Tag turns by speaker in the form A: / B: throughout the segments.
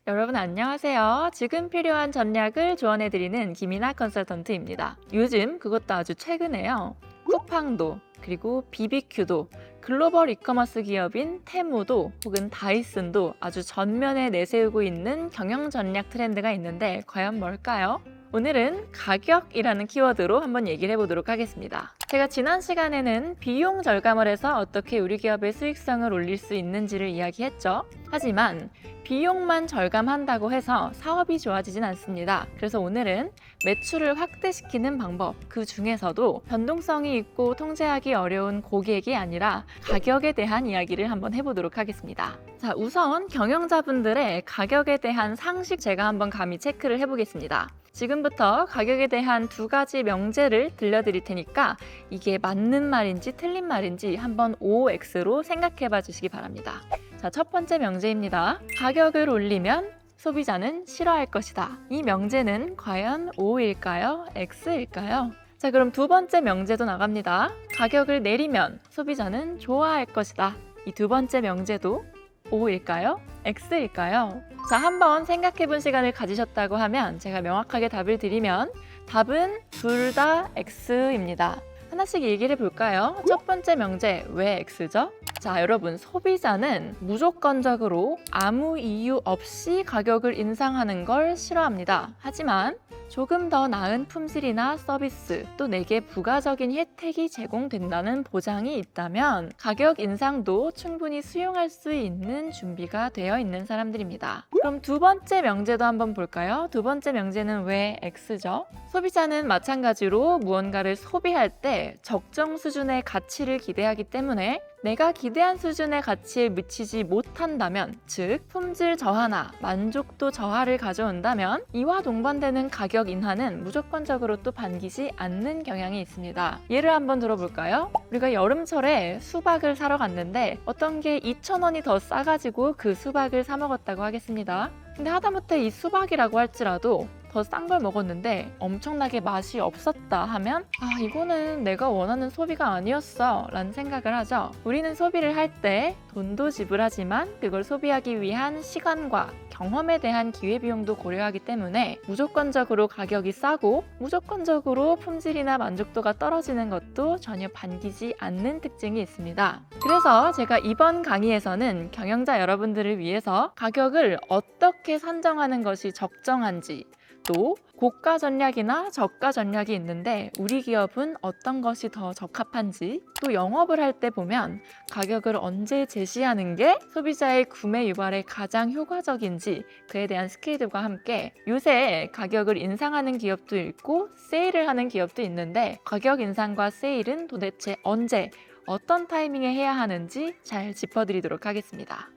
A: 여러분 안녕하세요. 지금 필요한 전략을 조언해드리는 김이나 컨설턴트입니다. 요즘 그것도 아주 최근에요. 쿠팡도 그리고 비비큐도 글로벌 이커머스 기업인 테무도 혹은 다이슨도 아주 전면에 내세우고 있는 경영 전략 트렌드가 있는데 과연 뭘까요? 오늘은 가격이라는 키워드로 한번 얘기를 해보도록 하겠습니다. 제가 지난 시간에는 비용 절감을 해서 어떻게 우리 기업의 수익성을 올릴 수 있는지를 이야기했죠. 하지만 비용만 절감한다고 해서 사업이 좋아지진 않습니다. 그래서 오늘은 매출을 확대시키는 방법, 그 중에서도 변동성이 있고 통제하기 어려운 고객이 아니라 가격에 대한 이야기를 한번 해보도록 하겠습니다. 자, 우선 경영자분들의 가격에 대한 상식 제가 한번 감히 체크를 해보겠습니다. 지금부터 가격에 대한 두 가지 명제를 들려드릴 테니까 이게 맞는 말인지 틀린 말인지 한번 OX로 생각해 봐 주시기 바랍니다. 자, 첫 번째 명제입니다. 가격을 올리면 소비자는 싫어할 것이다. 이 명제는 과연 O일까요? X일까요? 자, 그럼 두 번째 명제도 나갑니다. 가격을 내리면 소비자는 좋아할 것이다. 이 두 번째 명제도 O일까요? X일까요? 자, 한번 생각해 본 시간을 가지셨다고 하면 제가 명확하게 답을 드리면 답은 둘 다 X입니다. 하나씩 얘기를 해볼까요? 첫 번째 명제, 왜 X죠? 자, 여러분, 소비자는 무조건적으로 아무 이유 없이 가격을 인상하는 걸 싫어합니다. 하지만 조금 더 나은 품질이나 서비스, 또 내게 부가적인 혜택이 제공된다는 보장이 있다면 가격 인상도 충분히 수용할 수 있는 준비가 되어 있는 사람들입니다. 그럼 두 번째 명제도 한번 볼까요? 두 번째 명제는 왜 X죠? 소비자는 마찬가지로 무언가를 소비할 때 적정 수준의 가치를 기대하기 때문에 내가 기대한 수준의 가치에 미치지 못한다면, 즉 품질 저하나 만족도 저하를 가져온다면 이와 동반되는 가격 인하는 무조건적으로 또 반기지 않는 경향이 있습니다. 예를 한번 들어볼까요? 우리가 여름철에 수박을 사러 갔는데 어떤 게 2,000원이 더 싸가지고 그 수박을 사 먹었다고 하겠습니다. 근데 하다못해 이 수박이라고 할지라도 더 싼 걸 먹었는데 엄청나게 맛이 없었다 하면 이거는 내가 원하는 소비가 아니었어 라는 생각을 하죠. 우리는 소비를 할 때 돈도 지불하지만 그걸 소비하기 위한 시간과 경험에 대한 기회비용도 고려하기 때문에 무조건적으로 가격이 싸고 무조건적으로 품질이나 만족도가 떨어지는 것도 전혀 반기지 않는 특징이 있습니다. 그래서 제가 이번 강의에서는 경영자 여러분들을 위해서 가격을 어떻게 산정하는 것이 적정한지, 또 고가 전략이나 저가 전략이 있는데 우리 기업은 어떤 것이 더 적합한지, 또 영업을 할 때 보면 가격을 언제 제시하는 게 소비자의 구매 유발에 가장 효과적인지 그에 대한 스케일과 함께 요새 가격을 인상하는 기업도 있고 세일을 하는 기업도 있는데 가격 인상과 세일은 도대체 언제 어떤 타이밍에 해야 하는지 잘 짚어드리도록 하겠습니다.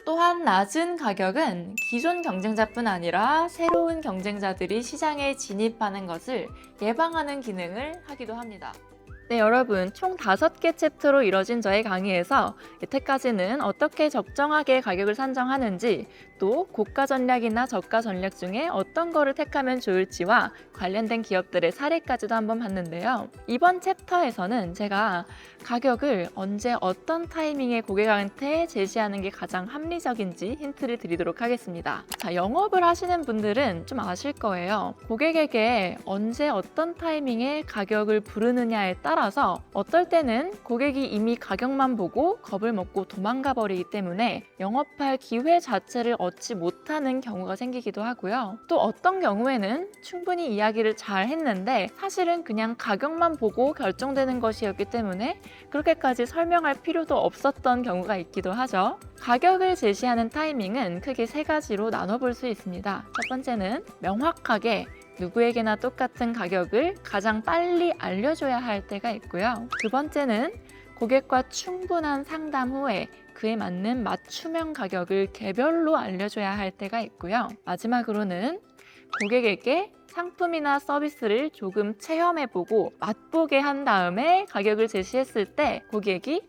A: 또한 낮은 가격은 기존 경쟁자뿐 아니라 새로운 경쟁자들이 시장에 진입하는 것을 예방하는 기능을 하기도 합니다. 네, 여러분, 총 5개 챕터로 이뤄진 저의 강의에서 여태까지는 어떻게 적정하게 가격을 산정하는지, 또 고가 전략이나 저가 전략 중에 어떤 거를 택하면 좋을지와 관련된 기업들의 사례까지도 한번 봤는데요. 이번 챕터에서는 제가 가격을 언제 어떤 타이밍에 고객한테 제시하는 게 가장 합리적인지 힌트를 드리도록 하겠습니다. 자, 영업을 하시는 분들은 좀 아실 거예요. 고객에게 언제 어떤 타이밍에 가격을 부르느냐에 따라서 어떨 때는 고객이 이미 가격만 보고 겁을 먹고 도망가 버리기 때문에 영업할 기회 자체를 얻지 못하는 경우가 생기기도 하고요. 또 어떤 경우에는 충분히 이야기를 잘 했는데 사실은 그냥 가격만 보고 결정되는 것이었기 때문에 그렇게까지 설명할 필요도 없었던 경우가 있기도 하죠. 가격을 제시하는 타이밍은 크게 3가지로 나눠볼 수 있습니다. 첫 번째는 명확하게 누구에게나 똑같은 가격을 가장 빨리 알려줘야 할 때가 있고요. 두 번째는 고객과 충분한 상담 후에 그에 맞는 맞춤형 가격을 개별로 알려줘야 할 때가 있고요. 마지막으로는 고객에게 상품이나 서비스를 조금 체험해보고 맛보게 한 다음에 가격을 제시했을 때 고객이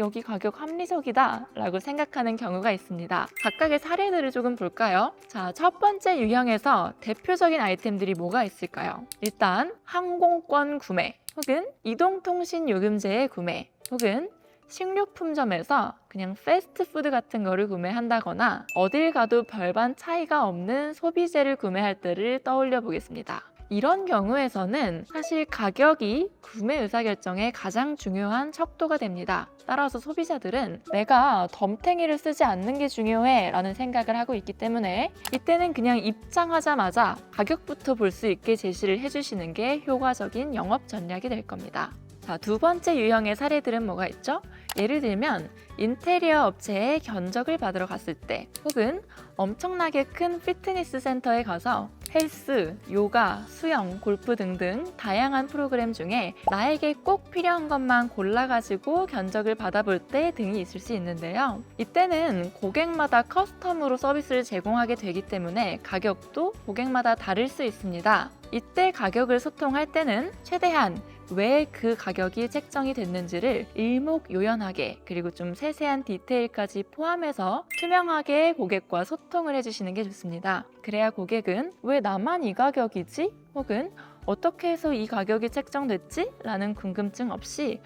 A: 여기 가격 합리적이다 라고 생각하는 경우가 있습니다. 각각의 사례들을 조금 볼까요? 자, 첫 번째 유형에서 대표적인 아이템들이 뭐가 있을까요? 일단 항공권 구매, 혹은 이동통신 요금제의 구매, 혹은 식료품점에서 그냥 패스트푸드 같은 거를 구매한다거나 어딜 가도 별반 차이가 없는 소비재를 구매할 때를 떠올려 보겠습니다. 이런 경우에서는 사실 가격이 구매 의사결정에 가장 중요한 척도가 됩니다. 따라서 소비자들은 내가 덤탱이를 쓰지 않는 게 중요해 라는 생각을 하고 있기 때문에 이때는 그냥 입장하자마자 가격부터 볼 수 있게 제시를 해주시는 게 효과적인 영업 전략이 될 겁니다. 자, 두 번째 유형의 사례들은 뭐가 있죠? 예를 들면 인테리어 업체에 견적을 받으러 갔을 때, 혹은 엄청나게 큰 피트니스 센터에 가서 헬스, 요가, 수영, 골프 등등 다양한 프로그램 중에 나에게 꼭 필요한 것만 골라가지고 견적을 받아볼 때 등이 있을 수 있는데요. 이때는 고객마다 커스텀으로 서비스를 제공하게 되기 때문에 가격도 고객마다 다를 수 있습니다. 이때 가격을 소통할 때는 최대한 왜 그 가격이 책정이 됐는지를 일목요연하게, 그리고 좀 세세한 디테일까지 포함해서 투명하게 고객과 소통을 해주시는 게 좋습니다. 그래야 고객은 왜 나만 이 가격이지? 혹은 어떻게 해서 이 가격이 책정됐지? 라는 궁금증 없이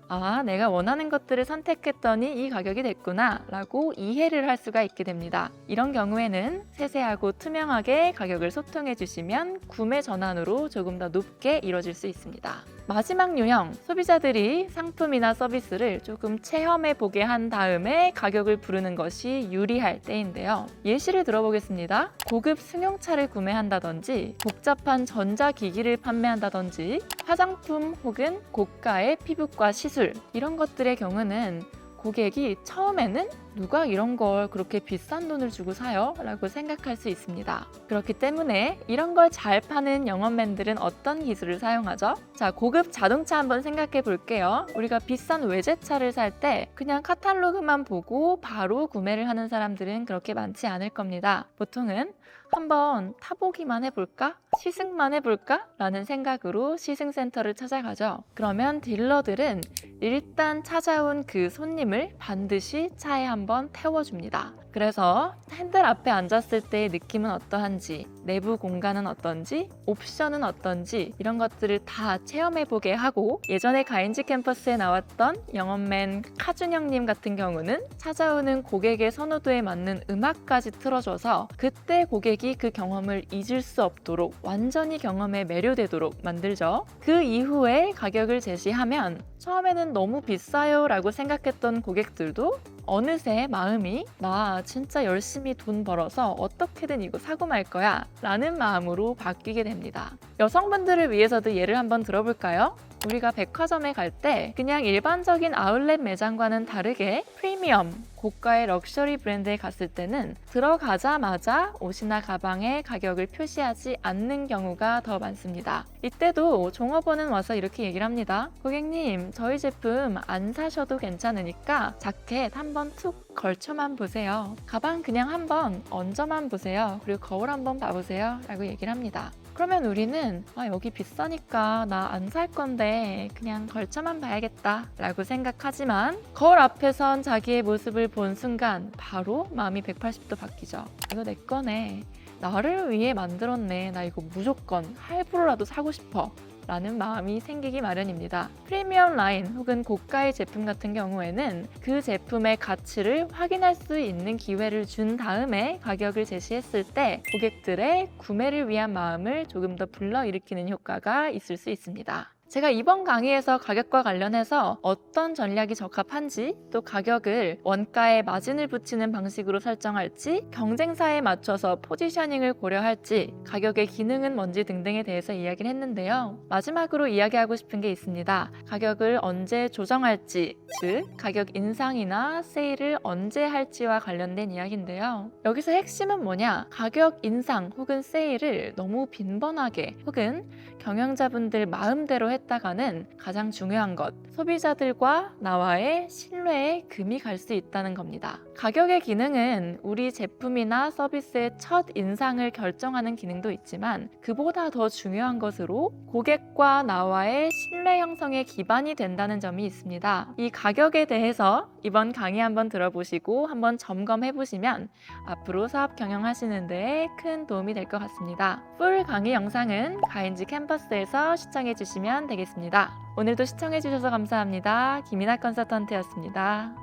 A: 내가 원하는 것들을 선택했더니 이 가격이 됐구나 라고 이해를 할 수가 있게 됩니다. 이런 경우에는 세세하고 투명하게 가격을 소통해 주시면 구매 전환으로 조금 더 높게 이루어질 수 있습니다. 마지막 유형, 소비자들이 상품이나 서비스를 조금 체험해 보게 한 다음에 가격을 부르는 것이 유리할 때인데요. 예시를 들어보겠습니다. 고급 승용차를 구매한다든지 복잡한 전자기기를 판매한다든지 화장품 혹은 고가의 피부과 시술, 이런 것들의 경우는 고객이 처음에는 누가 이런 걸 그렇게 비싼 돈을 주고 사요? 라고 생각할 수 있습니다. 그렇기 때문에 이런 걸 잘 파는 영업맨들은 어떤 기술을 사용하죠? 자, 고급 자동차 한번 생각해 볼게요. 우리가 비싼 외제차를 살 때 그냥 카탈로그만 보고 바로 구매를 하는 사람들은 그렇게 많지 않을 겁니다. 보통은 한번 타보기만 해볼까? 시승만 해볼까? 라는 생각으로 시승센터를 찾아가죠. 그러면 딜러들은 일단 찾아온 그 손님을 반드시 차에 한번 태워줍니다. 그래서 핸들 앞에 앉았을 때의 느낌은 어떠한지, 내부 공간은 어떤지, 옵션은 어떤지, 이런 것들을 다 체험해보게 하고, 예전에 가인지 캠퍼스에 나왔던 영업맨 카준영님 같은 경우는 찾아오는 고객의 선호도에 맞는 음악까지 틀어줘서 그때 고객이 그 경험을 잊을 수 없도록 완전히 경험에 매료되도록 만들죠. 그 이후에 가격을 제시하면 처음에는 너무 비싸요 라고 생각했던 고객들도 어느새 마음이 나 진짜 열심히 돈 벌어서 어떻게든 이거 사고 말 거야 라는 마음으로 바뀌게 됩니다. 여성분들을 위해서도 예를 한번 들어볼까요? 우리가 백화점에 갈 때 그냥 일반적인 아울렛 매장과는 다르게 프리미엄, 고가의 럭셔리 브랜드에 갔을 때는 들어가자마자 옷이나 가방의 가격을 표시하지 않는 경우가 더 많습니다. 이때도 종업원은 와서 이렇게 얘기를 합니다. 고객님, 저희 제품 안 사셔도 괜찮으니까 자켓 한번 툭 걸쳐만 보세요. 가방 그냥 한번 얹어만 보세요. 그리고 거울 한번 봐보세요. 라고 얘기를 합니다. 그러면 우리는 여기 비싸니까 나 안 살 건데 그냥 걸쳐만 봐야겠다 라고 생각하지만, 거울 앞에선 자기의 모습을 본 순간 바로 마음이 180도 바뀌죠. 이거 내 거네, 나를 위해 만들었네, 나 이거 무조건 할부로라도 사고 싶어 라는 마음이 생기기 마련입니다. 프리미엄 라인 혹은 고가의 제품 같은 경우에는 그 제품의 가치를 확인할 수 있는 기회를 준 다음에 가격을 제시했을 때 고객들의 구매를 위한 마음을 조금 더 불러일으키는 효과가 있을 수 있습니다. 제가 이번 강의에서 가격과 관련해서 어떤 전략이 적합한지, 또 가격을 원가에 마진을 붙이는 방식으로 설정할지, 경쟁사에 맞춰서 포지셔닝을 고려할지, 가격의 기능은 뭔지 등등에 대해서 이야기를 했는데요. 마지막으로 이야기하고 싶은 게 있습니다. 가격을 언제 조정할지, 즉 가격 인상이나 세일을 언제 할지와 관련된 이야기인데요. 여기서 핵심은 뭐냐? 가격 인상 혹은 세일을 너무 빈번하게 혹은 경영자분들 마음대로 했다가는 가장 중요한 것, 소비자들과 나와의 신뢰에 금이 갈 수 있다는 겁니다. 가격의 기능은 우리 제품이나 서비스의 첫 인상을 결정하는 기능도 있지만, 그보다 더 중요한 것으로 고객과 나와의 신뢰 형성의 기반이 된다는 점이 있습니다. 이 가격에 대해서 이번 강의 한번 들어보시고 한번 점검해 보시면 앞으로 사업 경영하시는 데에 큰 도움이 될 것 같습니다. 풀 강의 영상은 가인지 캠퍼스에서 시청해 주시면 됩니다. 되겠습니다. 오늘도 시청해주셔서 감사합니다. 김이나 컨설턴트였습니다.